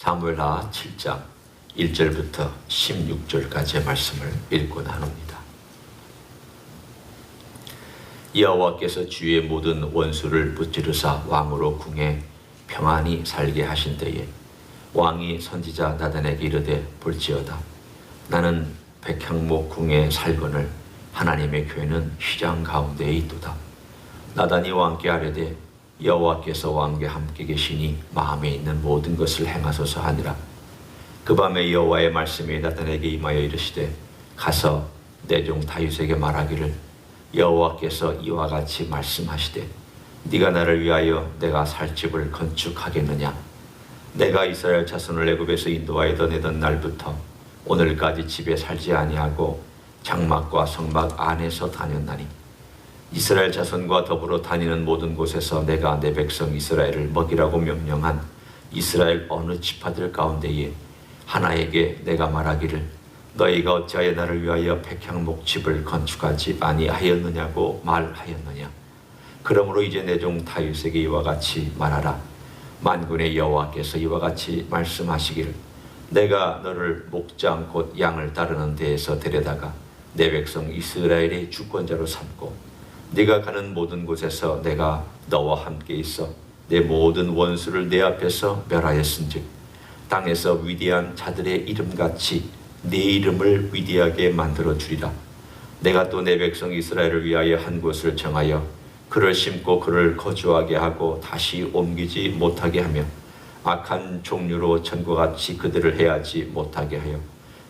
사무엘하 7장 1절부터 16절까지의 말씀을 읽고 나눕니다. 여호와께서 주의 모든 원수를 무찌르사 왕으로 궁에 평안히 살게 하신 때에 왕이 선지자 나단에게 이르되 볼지어다 나는 백향목 궁에 살거늘 하나님의 교회는 휘장 가운데에 있도다. 나단이 왕께 아뢰되 여호와께서 왕과 함께 계시니 마음에 있는 모든 것을 행하소서 하니라. 그 밤에 여호와의 말씀이 나단에게 임하여 이르시되 가서 내 종 다윗에게 말하기를 여호와께서 이와 같이 말씀하시되 네가 나를 위하여 내가 살 집을 건축하겠느냐. 내가 이스라엘 자손을 애굽에서 인도하여 내던 날부터 오늘까지 집에 살지 아니하고 장막과 성막 안에서 다녔나니 이스라엘 자손과 더불어 다니는 모든 곳에서 내가 내 백성 이스라엘을 먹이라고 명령한 이스라엘 어느 지파들 가운데에 하나에게 내가 말하기를 너희가 어찌하여 나를 위하여 백향목 집을 건축하지 아니하였느냐고 말하였느냐. 그러므로 이제 내 종 다윗에게 이와 같이 말하라. 만군의 여호와께서 이와 같이 말씀하시기를 내가 너를 목장 곧 양을 따르는 데에서 데려다가 내 백성 이스라엘의 주권자로 삼고 네가 가는 모든 곳에서 내가 너와 함께 있어 내 모든 원수를 내 앞에서 멸하였은즉 땅에서 위대한 자들의 이름같이 네 이름을 위대하게 만들어 주리라. 내가 또 내 백성 이스라엘을 위하여 한 곳을 정하여 그를 심고 그를 거주하게 하고 다시 옮기지 못하게 하며 악한 종류로 전과 같이 그들을 해하지 못하게 하여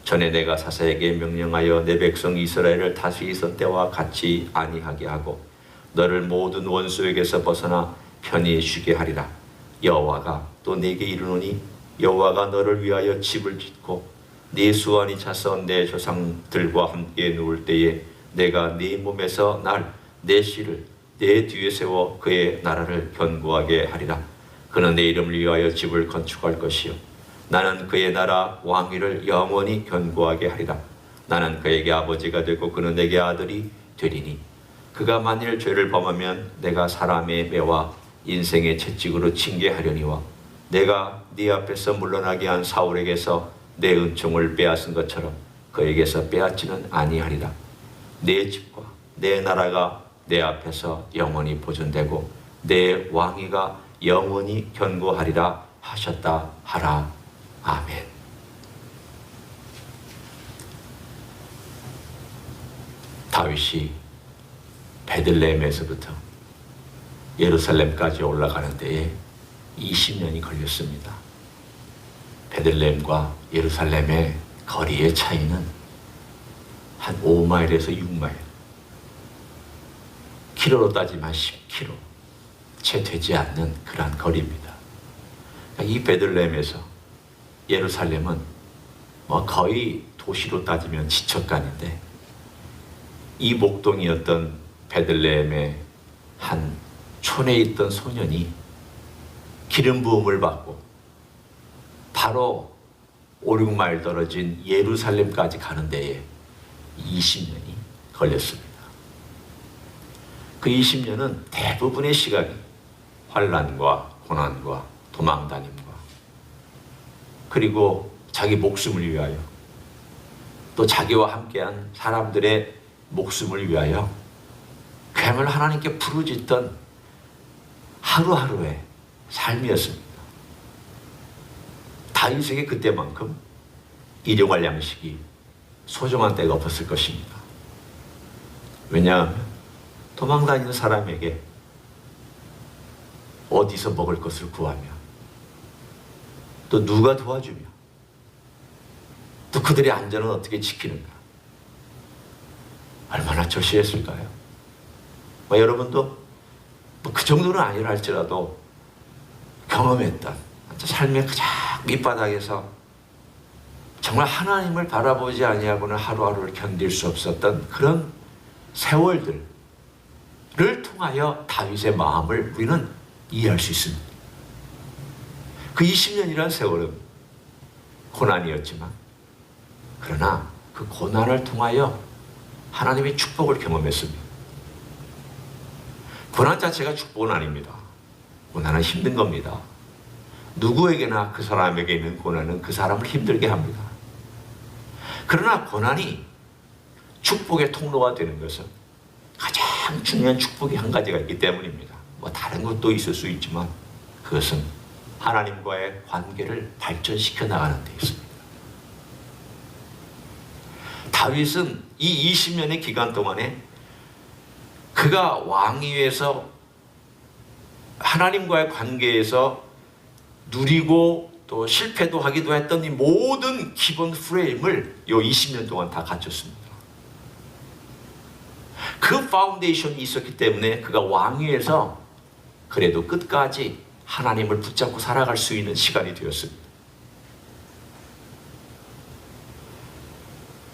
전에 내가 사사에게 명령하여 내 백성 이스라엘을 다시 있을 때와 같이 아니하게 하고 너를 모든 원수에게서 벗어나 편히 쉬게 하리라. 여호와가 또 내게 이르노니 여호와가 너를 위하여 집을 짓고 네 수완이 차서 내 조상들과 함께 누울 때에 내가 네 몸에서 내 씨를 내 뒤에 세워 그의 나라를 견고하게 하리라. 그는 내 이름을 위하여 집을 건축할 것이요 나는 그의 나라 왕위를 영원히 견고하게 하리라. 나는 그에게 아버지가 되고 그는 내게 아들이 되리니 그가 만일 죄를 범하면 내가 사람의 매와 인생의 채찍으로 징계하려니와 내가 네 앞에서 물러나게 한 사울에게서 내 은총을 빼앗은 것처럼 그에게서 빼앗지는 아니하리라. 내 집과 내 나라가 내 앞에서 영원히 보존되고 내 왕위가 영원히 견고하리라 하셨다 하라. 아멘. 다윗이 베들레헴에서부터 예루살렘까지 올라가는 데에 20년이 걸렸습니다. 베들레헴과 예루살렘의 거리의 차이는 한 5마일에서 6마일, 키로로 따지면 10km 채 되지 않는 그러한 거리입니다. 이 베들레헴에서 예루살렘은 거의 도시로 따지면 지척간인데 이 목동이었던 베들레헴의 한 촌에 있던 소년이 기름 부음을 받고 바로 5, 6마일 떨어진 예루살렘까지 가는 데에 20년이 걸렸습니다. 그 20년은 대부분의 시간이 환난과 고난과 도망다님과 그리고 자기 목숨을 위하여 또 자기와 함께한 사람들의 목숨을 위하여 그야말로 하나님께 부르짖던 하루하루의 삶이었습니다. 다윗에게 그때만큼 일용할 양식이 소중한 때가 없었을 것입니다. 왜냐하면 도망다니는 사람에게 어디서 먹을 것을 구하며 또 누가 도와주며 또 그들의 안전은 어떻게 지키는가 얼마나 절실했을까요? 여러분도 그 정도는 아니라 할지라도 경험했던 삶의 가장 밑바닥에서 정말 하나님을 바라보지 아니하고는 하루하루를 견딜 수 없었던 그런 세월들을 통하여 다윗의 마음을 우리는 이해할 수 있습니다. 그 20년이라는 세월은 고난이었지만 그러나 그 고난을 통하여 하나님의 축복을 경험했습니다. 고난 자체가 축복은 아닙니다. 고난은 힘든 겁니다. 누구에게나 그 사람에게 있는 고난은 그 사람을 힘들게 합니다. 그러나 고난이 축복의 통로가 되는 것은 가장 중요한 축복이 한 가지가 있기 때문입니다. 뭐 다른 것도 있을 수 있지만 그것은 하나님과의 관계를 발전시켜 나가는 데 있습니다. 다윗은 이 20년의 기간 동안에 그가 왕위에서 하나님과의 관계에서 누리고 또 실패도 하기도 했던 이 모든 기본 프레임을 이 20년 동안 다 갖췄습니다. 그 파운데이션이 있었기 때문에 그가 왕위에서 그래도 끝까지 하나님을 붙잡고 살아갈 수 있는 시간이 되었습니다.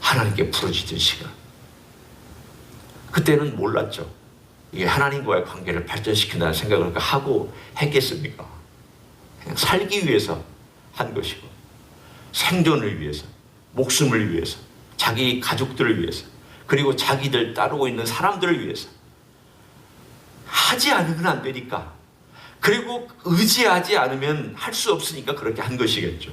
하나님께 부르짖은 시간. 그때는 몰랐죠. 이게 하나님과의 관계를 발전시킨다는 생각을 하고 했겠습니까? 그냥 살기 위해서 한 것이고, 생존을 위해서, 목숨을 위해서, 자기 가족들을 위해서, 그리고 자기들 따르고 있는 사람들을 위해서 하지 않으면 안 되니까, 그리고 의지하지 않으면 할 수 없으니까 그렇게 한 것이겠죠.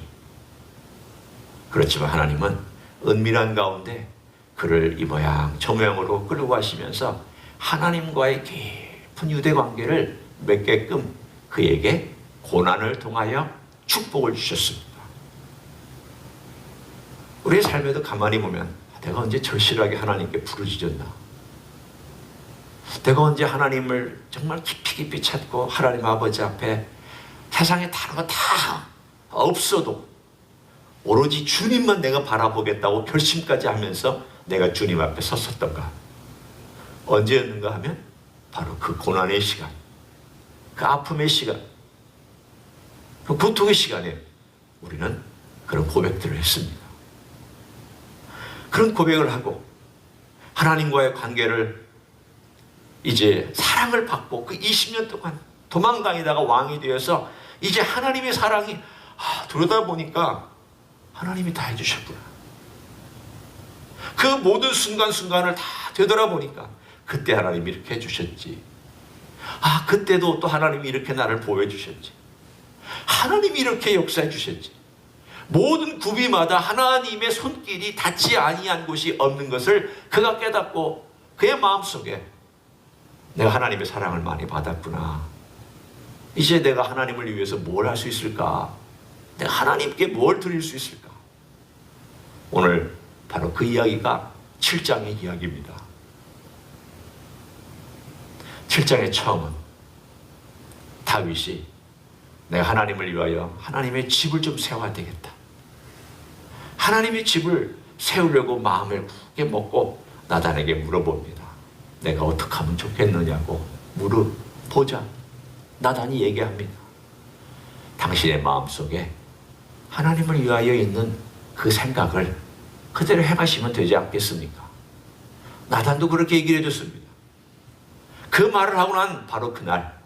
그렇지만 하나님은 은밀한 가운데 그를 이 모양 저 모양으로 끌고 가시면서 하나님과의 깊은 유대 관계를 맺게끔 그에게 고난을 통하여 축복을 주셨습니다. 우리의 삶에도 가만히 보면 내가 언제 절실하게 하나님께 부르짖었나? 내가 언제 하나님을 정말 깊이 찾고 하나님 아버지 앞에 세상에 다른 거 다 없어도 오로지 주님만 내가 바라보겠다고 결심까지 하면서 내가 주님 앞에 섰었던가? 언제였는가 하면 바로 그 고난의 시간, 그 아픔의 시간, 그 고통의 시간에 우리는 그런 고백들을 했습니다. 그런 고백을 하고 하나님과의 관계를 이제 사랑을 받고 그 20년 동안 도망다니다가 왕이 되어서 이제 하나님의 사랑이 들여다보니까 하나님이 다 해주셨구나. 그 모든 순간순간을 다 되돌아보니까 그때 하나님이 이렇게 해주셨지. 그때도 또 하나님이 이렇게 나를 보호해주셨지. 하나님이 이렇게 역사해 주셨지. 모든 구비마다 하나님의 손길이 닿지 아니한 곳이 없는 것을 그가 깨닫고 그의 마음속에 내가 하나님의 사랑을 많이 받았구나. 이제 내가 하나님을 위해서 뭘 할 수 있을까? 내가 하나님께 뭘 드릴 수 있을까? 오늘 바로 그 이야기가 7장의 이야기입니다. 7장의 처음은 다윗이 내가 하나님을 위하여 하나님의 집을 좀 세워야 되겠다. 하나님의 집을 세우려고 마음을 굳게 먹고 나단에게 물어봅니다. 내가 어떻게 하면 좋겠느냐고 물어보자. 나단이 얘기합니다. 당신의 마음속에 하나님을 위하여 있는 그 생각을 그대로 행하시면 되지 않겠습니까? 나단도 그렇게 얘기를 해줬습니다. 그 말을 하고 난 바로 그날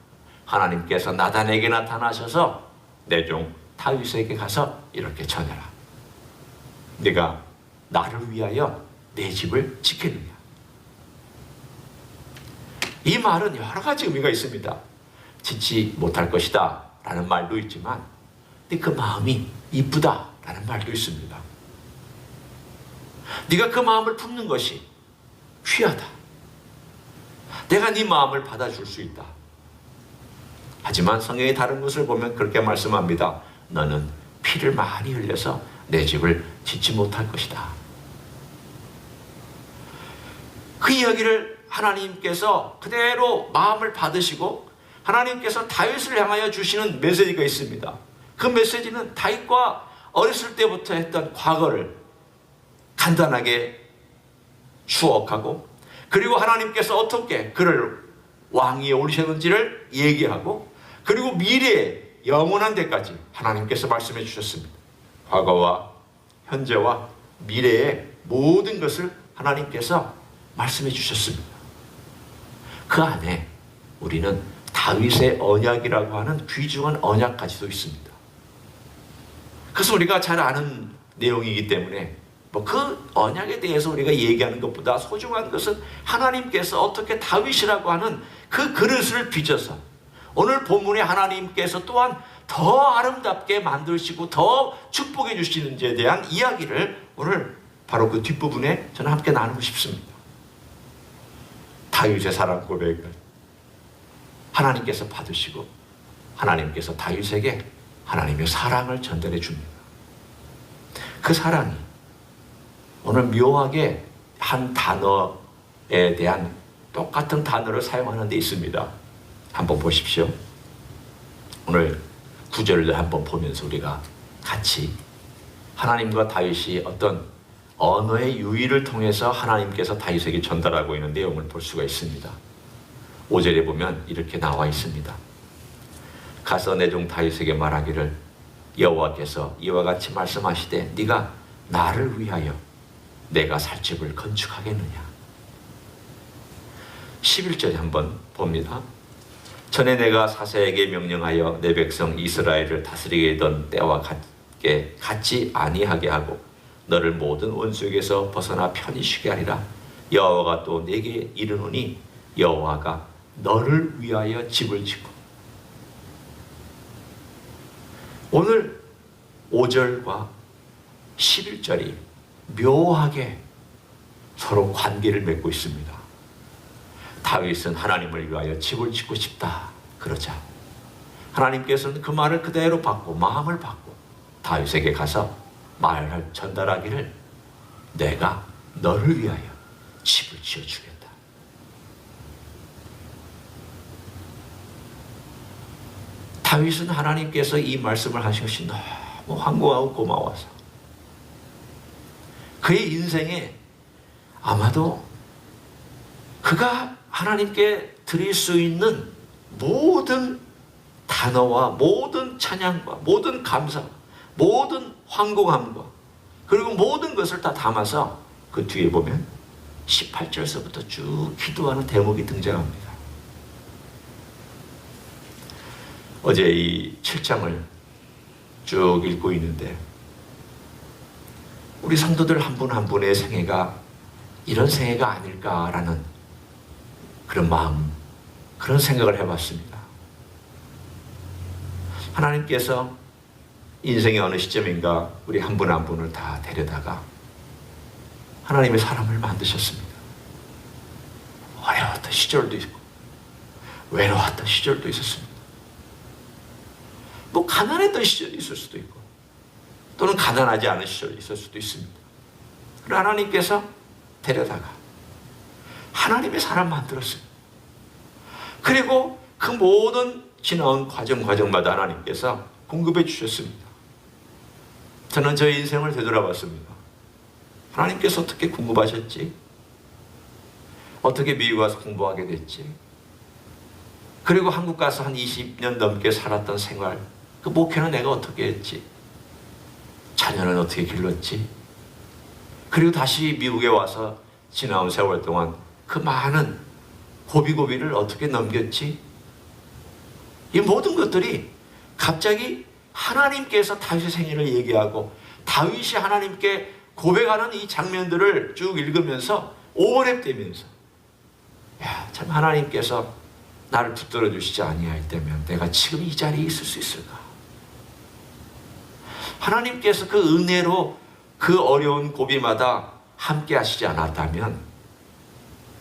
하나님께서 나단에게 나타나셔서 내 종 다윗에게 가서 이렇게 전해라. 네가 나를 위하여 내 집을 지키느냐. 이 말은 여러 가지 의미가 있습니다. 짓지 못할 것이다 라는 말도 있지만 근데 그 마음이 이쁘다 라는 말도 있습니다. 네가 그 마음을 품는 것이 귀하다. 내가 네 마음을 받아줄 수 있다. 하지만 성경의 다른 것을 보면 그렇게 말씀합니다. 너는 피를 많이 흘려서 내 집을 짓지 못할 것이다. 그 이야기를 하나님께서 그대로 마음을 받으시고 하나님께서 다윗을 향하여 주시는 메시지가 있습니다. 그 메시지는 다윗과 어렸을 때부터 했던 과거를 간단하게 추억하고 그리고 하나님께서 어떻게 그를 왕위에 올리셨는지를 얘기하고 그리고 미래에 영원한 데까지 하나님께서 말씀해 주셨습니다. 과거와 현재와 미래의 모든 것을 하나님께서 말씀해 주셨습니다. 그 안에 우리는 다윗의 언약이라고 하는 귀중한 언약까지도 있습니다. 그래서 우리가 잘 아는 내용이기 때문에 그 언약에 대해서 우리가 얘기하는 것보다 소중한 것은 하나님께서 어떻게 다윗이라고 하는 그 그릇을 빚어서 오늘 본문에 하나님께서 또한 더 아름답게 만드시고 더 축복해 주시는지에 대한 이야기를 오늘 바로 그 뒷부분에 저는 함께 나누고 싶습니다. 다윗의 사랑 고백을 하나님께서 받으시고 하나님께서 다윗에게 하나님의 사랑을 전달해 줍니다. 그 사랑이 오늘 묘하게 한 단어에 대한 똑같은 단어를 사용하는 데 있습니다. 한번 보십시오. 오늘 구절을 한번 보면서 우리가 같이 하나님과 다윗이 어떤 언어의 유의를 통해서 하나님께서 다윗에게 전달하고 있는 내용을 볼 수가 있습니다. 5절에 보면 이렇게 나와 있습니다. 가서 내 종 다윗에게 말하기를 여호와께서 이와 같이 말씀하시되 네가 나를 위하여 내가 살 집을 건축하겠느냐. 11절에 한번 봅니다. 전에 내가 사사에게 명령하여 내 백성 이스라엘을 다스리게 하던 때와 같이 아니하게 하고 너를 모든 원수에게서 벗어나 편히 쉬게 하리라. 여호와가 또 내게 이르노니 여호와가 너를 위하여 집을 짓고. 오늘 5절과 11절이 묘하게 서로 관계를 맺고 있습니다. 다윗은 하나님을 위하여 집을 짓고 싶다 그러자 하나님께서는 그 말을 그대로 받고 마음을 받고 다윗에게 가서 말을 전달하기를 내가 너를 위하여 집을 지어주겠다. 다윗은 하나님께서 이 말씀을 하신 것이 너무 황공하고 고마워서 그의 인생에 아마도 그가 하나님께 드릴 수 있는 모든 단어와 모든 찬양과 모든 감사, 모든 황공함과 그리고 모든 것을 다 담아서 그 뒤에 보면 18절서부터 쭉 기도하는 대목이 등장합니다. 어제 이 7장을 쭉 읽고 있는데 우리 성도들 한 분 한 분의 생애가 이런 생애가 아닐까라는 그런 마음, 그런 생각을 해봤습니다. 하나님께서 인생의 어느 시점인가 우리 한 분 한 분을 다 데려다가 하나님의 사람을 만드셨습니다. 어려웠던 시절도 있고 외로웠던 시절도 있었습니다. 뭐 가난했던 시절이 있을 수도 있고 또는 가난하지 않은 시절이 있을 수도 있습니다. 그러나 하나님께서 데려다가 하나님의 사람 만들었어요. 그리고 그 모든 지나온 과정마다 하나님께서 공급해 주셨습니다. 저는 저의 인생을 되돌아봤습니다. 하나님께서 어떻게 공급하셨지? 어떻게 미국 와서 공부하게 됐지? 그리고 한국 가서 한 20년 넘게 살았던 생활, 그 목회는 내가 어떻게 했지? 자녀는 어떻게 길렀지? 그리고 다시 미국에 와서 지나온 세월 동안 그 많은 고비고비를 어떻게 넘겼지? 이 모든 것들이 갑자기 하나님께서 다윗의 생애를 얘기하고 다윗이 하나님께 고백하는 이 장면들을 쭉 읽으면서 오버랩되면서 야, 참 하나님께서 나를 붙들어 주시지 아니할 때면 내가 지금 이 자리에 있을 수 있을까? 하나님께서 그 은혜로 그 어려운 고비마다 함께 하시지 않았다면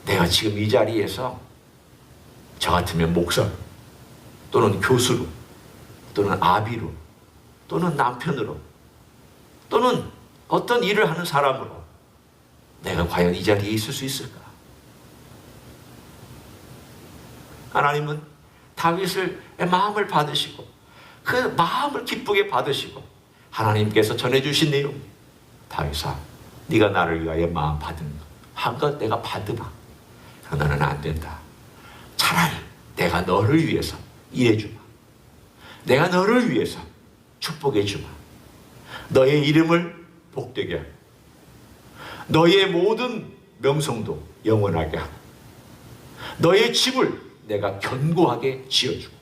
내가 지금 이 자리에서 저 같으면 목사 또는 교수로 또는 아비로 또는 남편으로 또는 어떤 일을 하는 사람으로 내가 과연 이 자리에 있을 수 있을까? 하나님은 다윗의 마음을 받으시고 그 마음을 기쁘게 받으시고 하나님께서 전해주신 내용, 다윗아 네가 나를 위하여 마음 받은 한것 내가 받으마. 너는 안 된다. 차라리 내가 너를 위해서 일해주마. 내가 너를 위해서 축복해주마. 너의 이름을 복되게 하고 너의 모든 명성도 영원하게 하고 너의 집을 내가 견고하게 지어주고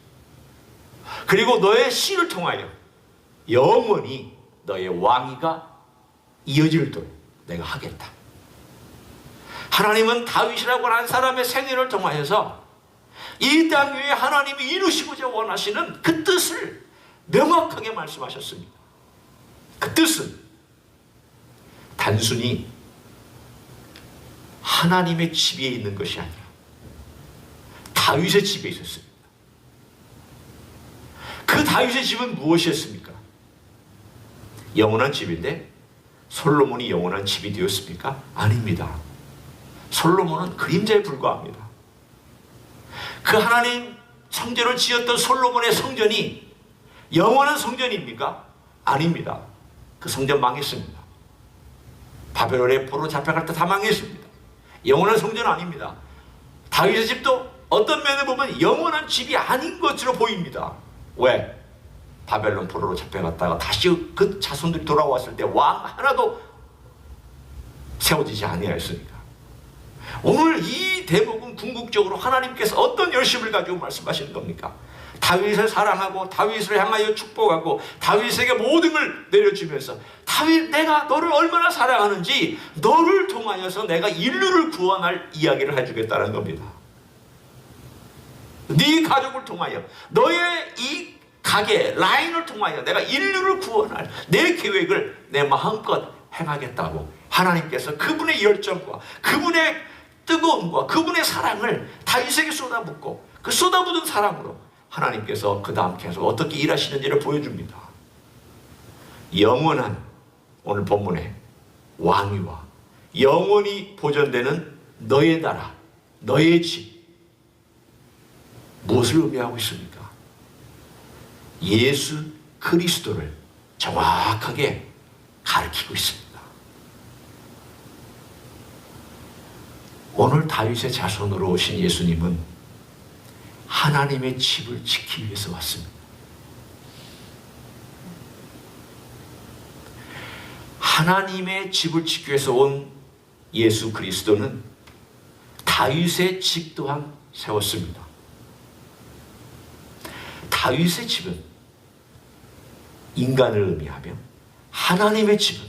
그리고 너의 씨를 통하여 영원히 너의 왕위가 이어지도록 내가 하겠다. 하나님은 다윗이라고 하는 사람의 생애를 통하여서 이 땅 위에 하나님이 이루시고자 원하시는 그 뜻을 명확하게 말씀하셨습니다. 그 뜻은 단순히 하나님의 집에 있는 것이 아니라 다윗의 집에 있었습니다. 그 다윗의 집은 무엇이었습니까? 영원한 집인데 솔로몬이 영원한 집이 되었습니까? 아닙니다. 솔로몬은 그림자에 불과합니다. 그 하나님 성전을 지었던 솔로몬의 성전이 영원한 성전입니까? 아닙니다. 그 성전 망했습니다. 바벨론의 포로 잡혀갈 때 다 망했습니다. 영원한 성전은 아닙니다. 다윗의 집도 어떤 면을 보면 영원한 집이 아닌 것으로 보입니다. 왜? 바벨론 포로로 잡혀갔다가 다시 그 자손들이 돌아왔을 때 왕 하나도 세워지지 아니하였으니까. 오늘 이 대목은 궁극적으로 하나님께서 어떤 열심을 가지고 말씀하시는 겁니까? 다윗을 사랑하고 다윗을 향하여 축복하고 다윗에게 모든 걸 내려주면서 다윗 내가 너를 얼마나 사랑하는지 너를 통하여서 내가 인류를 구원할 이야기를 해주겠다는 겁니다. 네 가족을 통하여 너의 이 가게 라인을 통하여 내가 인류를 구원할 내 계획을 내 마음껏 행하겠다고 하나님께서 그분의 열정과 그분의 뜨거움과 그분의 사랑을 다윗에게 쏟아붓고 그 쏟아붓은 사랑으로 하나님께서 그 다음 계속 어떻게 일하시는지를 보여줍니다. 영원한 오늘 본문에 왕위와 영원히 보존되는 너의 나라, 너의 집 무엇을 의미하고 있습니까? 예수 그리스도를 정확하게 가르치고 있습니다. 오늘 다윗의 자손으로 오신 예수님은 하나님의 집을 지키기 위해서 왔습니다. 하나님의 집을 지키기 위해서 온 예수 그리스도는 다윗의 집 또한 세웠습니다. 다윗의 집은 인간을 의미하며 하나님의 집은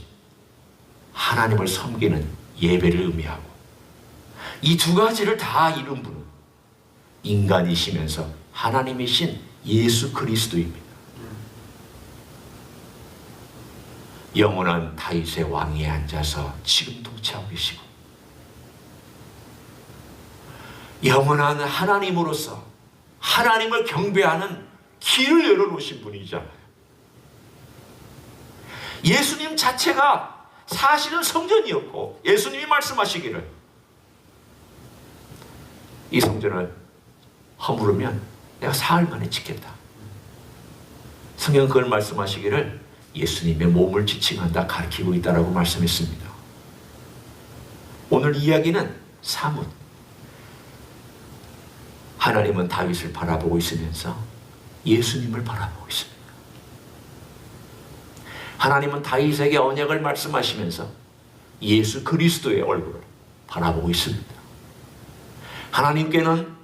하나님을 섬기는 예배를 의미하고 이 두 가지를 다 이룬 분은 인간이시면서 하나님이신 예수 그리스도입니다. 영원한 다윗의 왕위에 앉아서 지금 통치하고 계시고 영원한 하나님으로서 하나님을 경배하는 길을 열어놓으신 분이잖아요. 예수님 자체가 사실은 성전이었고 예수님이 말씀하시기를 이 성전을 허물으면 내가 사흘 만에 짓겠다. 성경 그걸 말씀하시기를 예수님의 몸을 지칭한다 가르치고 있다라고 말씀했습니다. 오늘 이야기는 사뭇 하나님은 다윗을 바라보고 있으면서 예수님을 바라보고 있습니다. 하나님은 다윗에게 언약을 말씀하시면서 예수 그리스도의 얼굴을 바라보고 있습니다. 하나님께는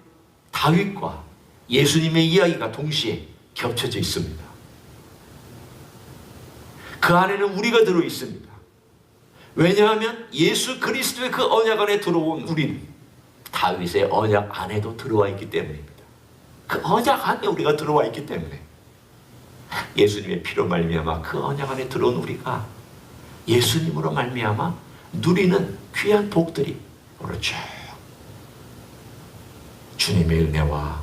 다윗과 예수님의 이야기가 동시에 겹쳐져 있습니다. 그 안에는 우리가 들어 있습니다. 왜냐하면 예수 그리스도의 그 언약 안에 들어온 우리는 다윗의 언약 안에도 들어와 있기 때문입니다. 그 언약 안에 우리가 들어와 있기 때문에 예수님의 피로 말미암아 그 언약 안에 들어온 우리가 예수님으로 말미암아 누리는 귀한 복들이 오늘 쭉 주님의 은혜와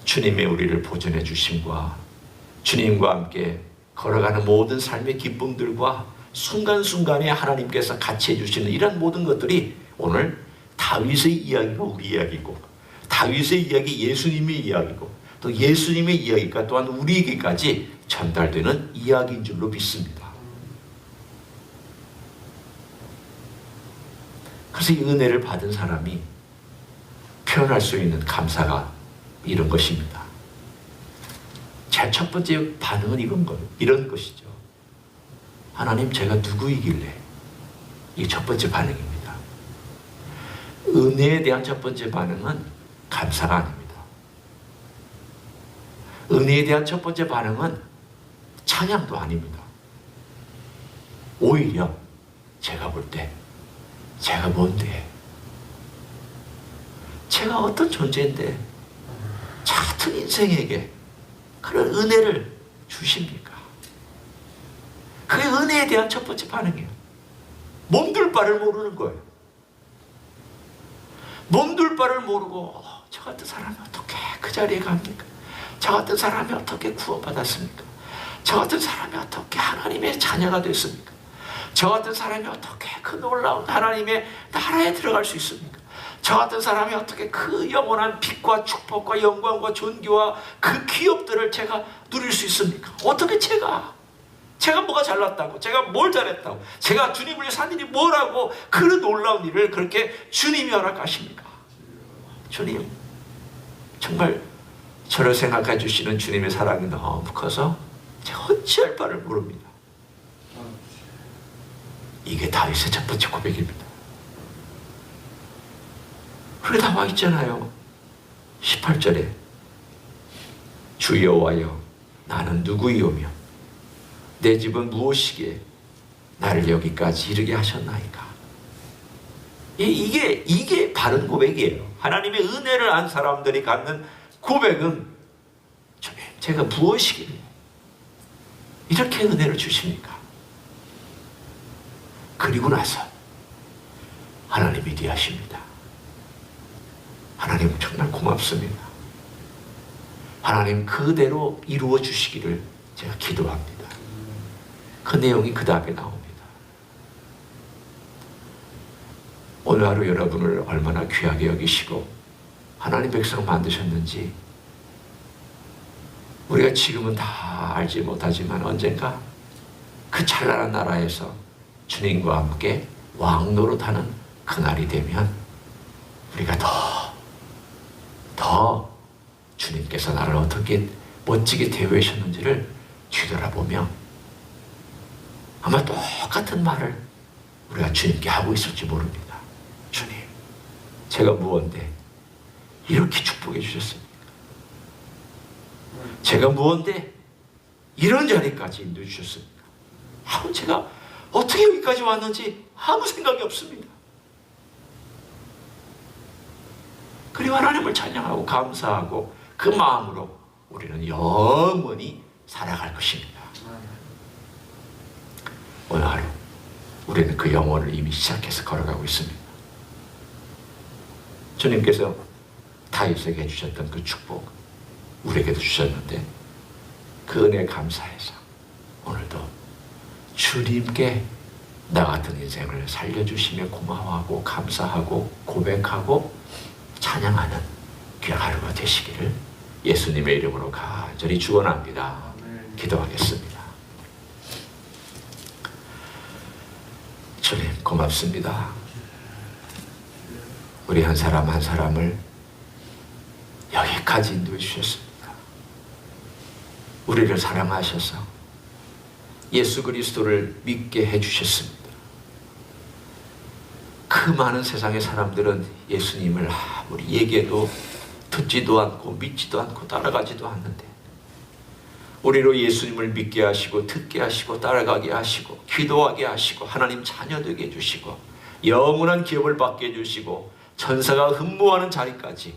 주님의 우리를 보존해 주심과 주님과 함께 걸어가는 모든 삶의 기쁨들과 순간순간에 하나님께서 같이 해주시는 이런 모든 것들이 오늘 다윗의 이야기가 우리 이야기고 다윗의 이야기 예수님의 이야기고 또 예수님의 이야기가 또한 우리에게까지 전달되는 이야기인 줄로 믿습니다. 그래서 이 은혜를 받은 사람이 표현할 수 있는 감사가 이런 것입니다. 제 첫 번째 반응은 이런 것이죠. 하나님 제가 누구이길래 이 첫 번째 반응입니다. 은혜에 대한 첫 번째 반응은 감사가 아닙니다. 은혜에 대한 첫 번째 반응은 찬양도 아닙니다. 오히려 제가 볼 때 제가 뭔데? 제가 어떤 존재인데 저 같은 인생에게 그런 은혜를 주십니까? 그게 은혜에 대한 첫 번째 반응이에요. 몸둘 바를 모르는 거예요. 몸둘 바를 모르고 저 같은 사람이 어떻게 그 자리에 갑니까? 저 같은 사람이 어떻게 구원받았습니까? 저 같은 사람이 어떻게 하나님의 자녀가 됐습니까? 저 같은 사람이 어떻게 그 놀라운 하나님의 나라에 들어갈 수 있습니까? 저 같은 사람이 어떻게 그 영원한 빛과 축복과 영광과 존귀와 그 기업들을 제가 누릴 수 있습니까? 어떻게 제가 뭐가 잘났다고, 제가 뭘 잘했다고, 제가 주님을 위해 산 일이 뭐라고 그 놀라운 일을 그렇게 주님이 허락하십니까? 주님, 정말 저를 생각해 주시는 주님의 사랑이 너무 커서 제가 어찌할 바를 모릅니다. 이게 다윗의 첫 번째 고백입니다. 그게 나와 있잖아요. 18절에 주 여호와여 나는 누구이오며 내 집은 무엇이기에 나를 여기까지 이르게 하셨나이까. 이게 바른 고백이에요. 하나님의 은혜를 안 사람들이 갖는 고백은 주님 제가 무엇이기에 이렇게 은혜를 주십니까? 그리고 나서 하나님이 대하십니다. 하나님 정말 고맙습니다. 하나님 그대로 이루어 주시기를 제가 기도합니다. 그 내용이 그 다음에 나옵니다. 오늘 하루 여러분을 얼마나 귀하게 여기시고 하나님 백성 만드셨는지 우리가 지금은 다 알지 못하지만 언젠가 그 찬란한 나라에서 주님과 함께 왕 노릇하는 그날이 되면 우리가 더 주님께서 나를 어떻게 멋지게 대우하셨는지를 뒤돌아보며 아마 똑같은 말을 우리가 주님께 하고 있을지 모릅니다. 주님, 제가 무언데 이렇게 축복해 주셨습니까? 제가 무언데 이런 자리까지 인도해 주셨습니까? 제가 어떻게 여기까지 왔는지 아무 생각이 없습니다. 그리고 하나님을 찬양하고 감사하고 그 마음으로 우리는 영원히 살아갈 것입니다. 오늘 하루 우리는 그 영혼을 이미 시작해서 걸어가고 있습니다. 주님께서 다윗에게 해주셨던 그 축복 우리에게도 주셨는데 그 은혜에 감사해서 오늘도 주님께 나 같은 인생을 살려주시며 고마워하고 감사하고 고백하고 찬양하는 귀한 하루가 되시기를 예수님의 이름으로 간절히 축원합니다. 기도하겠습니다. 주님 고맙습니다. 우리 한 사람 한 사람을 여기까지 인도해 주셨습니다. 우리를 사랑하셔서 예수 그리스도를 믿게 해주셨습니다. 그 많은 세상의 사람들은 예수님을 아무리 얘기해도 듣지도 않고 믿지도 않고 따라가지도 않는데 우리로 예수님을 믿게 하시고 듣게 하시고 따라가게 하시고 기도하게 하시고 하나님 자녀 되게 해주시고 영원한 기업을 받게 해주시고 천사가 흠모하는 자리까지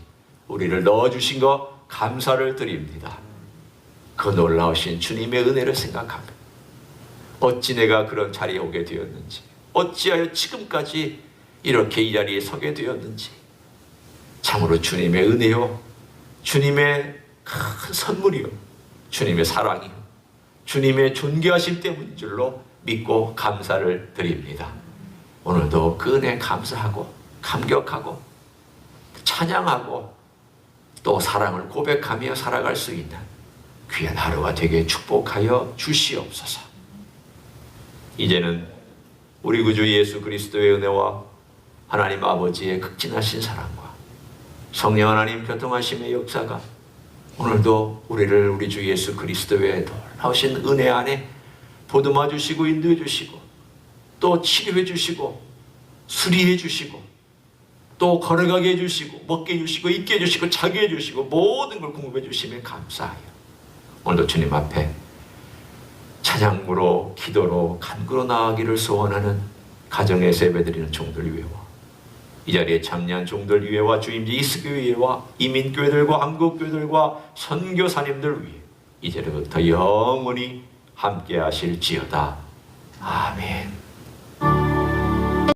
우리를 넣어주신 것 감사를 드립니다. 그 놀라우신 주님의 은혜를 생각합니다. 어찌 내가 그런 자리에 오게 되었는지 어찌하여 지금까지 이렇게 이 자리에 서게 되었는지 참으로 주님의 은혜요 주님의 큰 선물이요 주님의 사랑이요 주님의 존귀하심 때문인 줄로 믿고 감사를 드립니다. 오늘도 그 은혜에 감사하고 감격하고 찬양하고 또 사랑을 고백하며 살아갈 수 있는 귀한 하루가 되게 축복하여 주시옵소서. 이제는 우리 구주 예수 그리스도의 은혜와 하나님 아버지의 극진하신 사랑과 성령 하나님 교통하심의 역사가 오늘도 우리를 우리 주 예수 그리스도의 놀라우신 은혜 안에 보듬어 주시고 인도해 주시고 또 치료해 주시고 수리해 주시고 또 걸어가게 해주시고 먹게 해주시고 입게 해주시고 자게 해주시고 모든 걸 공급해 주시면 감사해요. 오늘도 주님 앞에 찬양으로 기도로 간구로 나아가기를 소원하는 가정에서 예배드리는 종들 위에와 이 자리에 참여한 종들 위에와 주임지 이스교회 위에와 이민교회들과 한국교회들과 선교사님들 위에 이제부터 영원히 함께 하실지어다. 아멘.